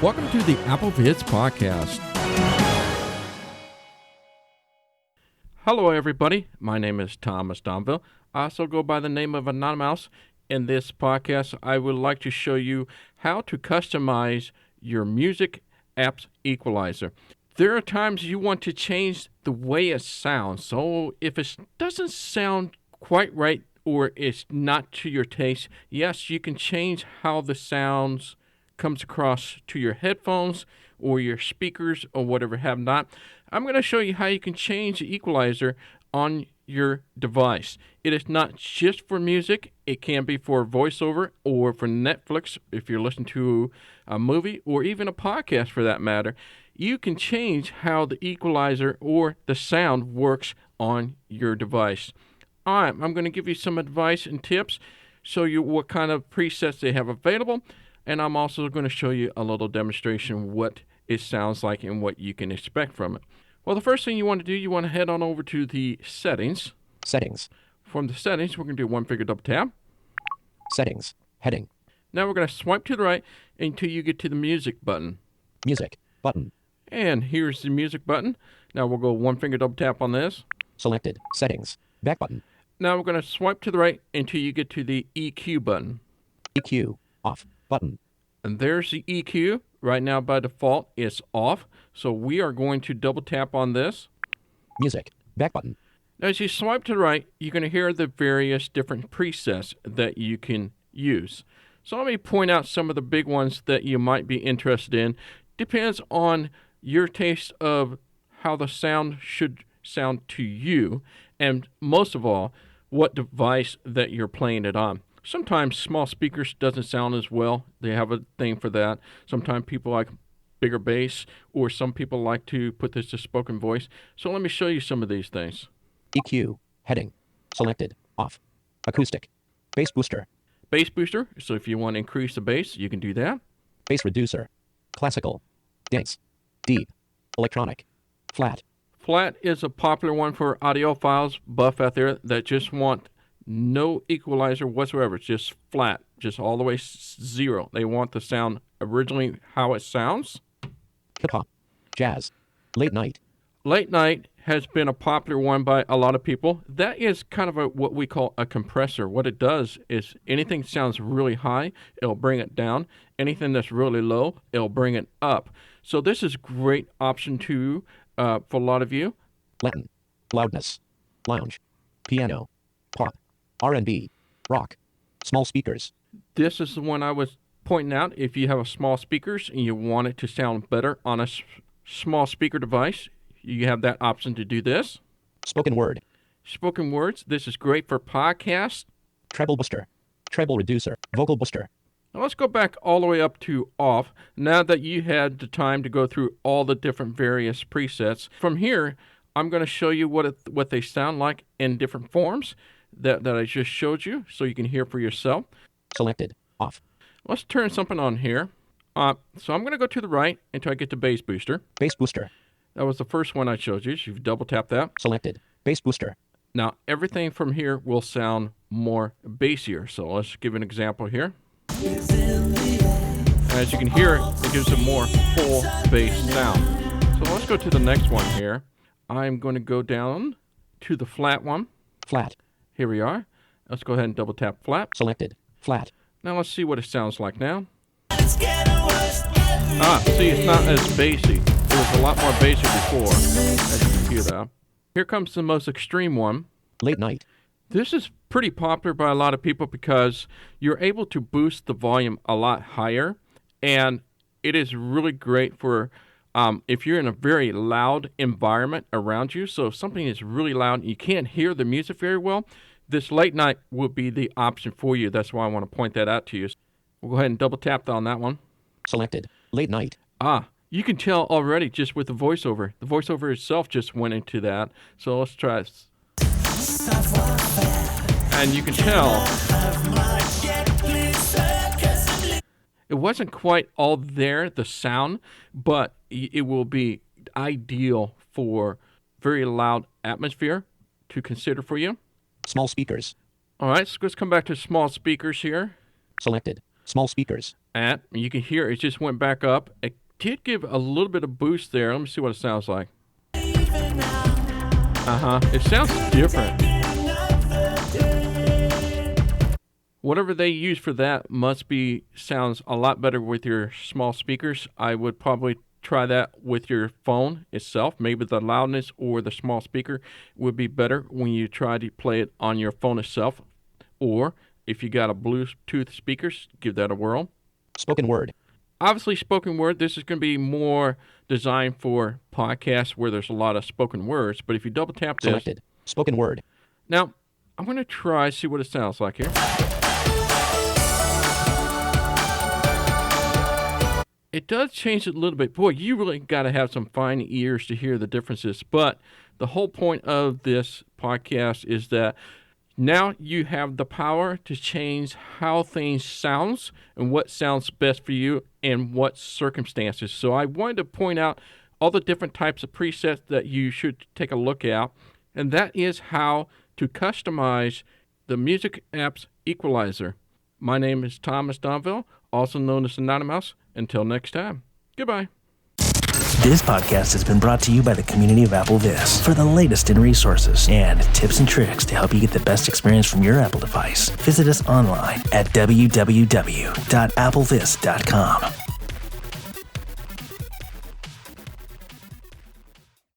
Welcome to the Apple Vids Podcast. Hello, everybody. My name is Thomas Domville. I also go by the name of Anonymous. In this podcast, I would like to show you how to customize your music app's equalizer. There are times you want to change the way it sounds. So if it doesn't sound quite right or it's not to your taste, yes, you can change how the sounds comes across to your headphones or your speakers or whatever have not. I'm going to show you how you can change the equalizer on your device. It is not just for music. It can be for voiceover or for Netflix if you're listening to a movie or even a podcast for that matter. You can change how the equalizer or the sound works on your device. All right, I'm going to give you some advice and tips, show you what kind of presets they have available, and I'm also going to show you a little demonstration what it sounds like and what you can expect from it. Well, the first thing you want to do, you want to head on over to the settings. Settings. From the settings, we're going to do one finger double tap. Settings. Heading. Now we're going to swipe to the right until you get to the music button. Music. Button. And here's the music button. Now we'll go one finger double tap on this. Selected. Settings. Back button. Now we're going to swipe to the right until you get to the EQ button. EQ. Off. Button. And there's the EQ. Right now, by default, it's off. So we are going to double tap on this. Music. Back button. Now, as you swipe to the right, you're going to hear the various different presets that you can use. So let me point out some of the big ones that you might be interested in. Depends on your taste of how the sound should sound to you. And most of all, what device that you're playing it on. Sometimes small speakers doesn't sound as well. They have a thing for that. Sometimes people like bigger bass, or some people like to put this to spoken voice. So let me show you some of these things. EQ. Heading. Selected. Off. Acoustic. Bass booster. Bass booster. So if you want to increase the bass, you can do that. Bass reducer. Classical. Dance. Deep. Electronic. Flat. Flat is a popular one for audiophiles, buff out there that just want no equalizer whatsoever. It's just flat, just all the way zero. They want the sound originally how it sounds. Hip-hop. Jazz. Late night. Late night has been a popular one by a lot of people. That is kind of what we call a compressor. What it does is anything sounds really high, it'll bring it down. Anything that's really low, it'll bring it up. So this is a great option too for a lot of you. Latin. Loudness. Lounge. Piano. Pop. R&B. Rock. Small speakers. This is the one I was pointing out. If you have a small speakers and you want it to sound better on a small speaker device, you have that option to do this. Spoken word. Spoken words. This is great for podcasts. Treble booster. Treble reducer. Vocal booster. Now let's go back all the way up to off. Now that you had the time to go through all the different various presets, from here, I'm going to show you what they sound like in different forms that I just showed you so you can hear for yourself. Selected. Off. Let's turn something on here. So I'm going to go to the right until I get to bass booster. Bass booster. That was the first one I showed you. So you double tap that. Selected. Bass booster. Now everything from here will sound more bassier. So let's give an example here. As you can hear, it gives a more full bass sound. So let's go to the next one here. I'm going to go down to the flat one. Flat. Here we are. Let's go ahead and double tap flat. Selected. Flat. Now let's see what it sounds like now. See, it's not as bassy. It was a lot more bassy before, as you can hear that. Here comes the most extreme one. Late night. This is pretty popular by a lot of people because you're able to boost the volume a lot higher, and it is really great for if you're in a very loud environment around you. So if something is really loud and you can't hear the music very well, this late night will be the option for you. That's why I want to point that out to you. We'll go ahead and double tap on that one. Selected. Late night. You can tell already just with the voiceover. The voiceover itself just went into that. So let's try it. And you can tell it wasn't quite all there, the sound, but it will be ideal for very loud atmosphere to consider for you. Small speakers. All right, so let's come back to small speakers here. Selected. Small speakers. at. You can hear it just went back up. It did give a little bit of boost there. Let me see what it sounds like. It sounds different. Whatever they use for that sounds a lot better with your small speakers. I would probably try that with your phone itself. Maybe the loudness or the small speaker would be better when you try to play it on your phone itself. Or if you got a Bluetooth speakers, give that a whirl. Spoken word. Obviously, spoken word, this is going to be more designed for podcasts where there's a lot of spoken words. But if you double tap this. Selected. Spoken word. Now, I'm going to see what it sounds like here. It does change it a little bit. Boy, you really got to have some fine ears to hear the differences. But the whole point of this podcast is that now you have the power to change how things sounds and what sounds best for you in what circumstances. So I wanted to point out all the different types of presets that you should take a look at. And that is how to customize the music app's Equalizer. My name is Thomas Domville, also known as Anonymous. Until next time, goodbye. This podcast has been brought to you by the community of AppleVis. For the latest in resources and tips and tricks to help you get the best experience from your Apple device, visit us online at www.applevis.com.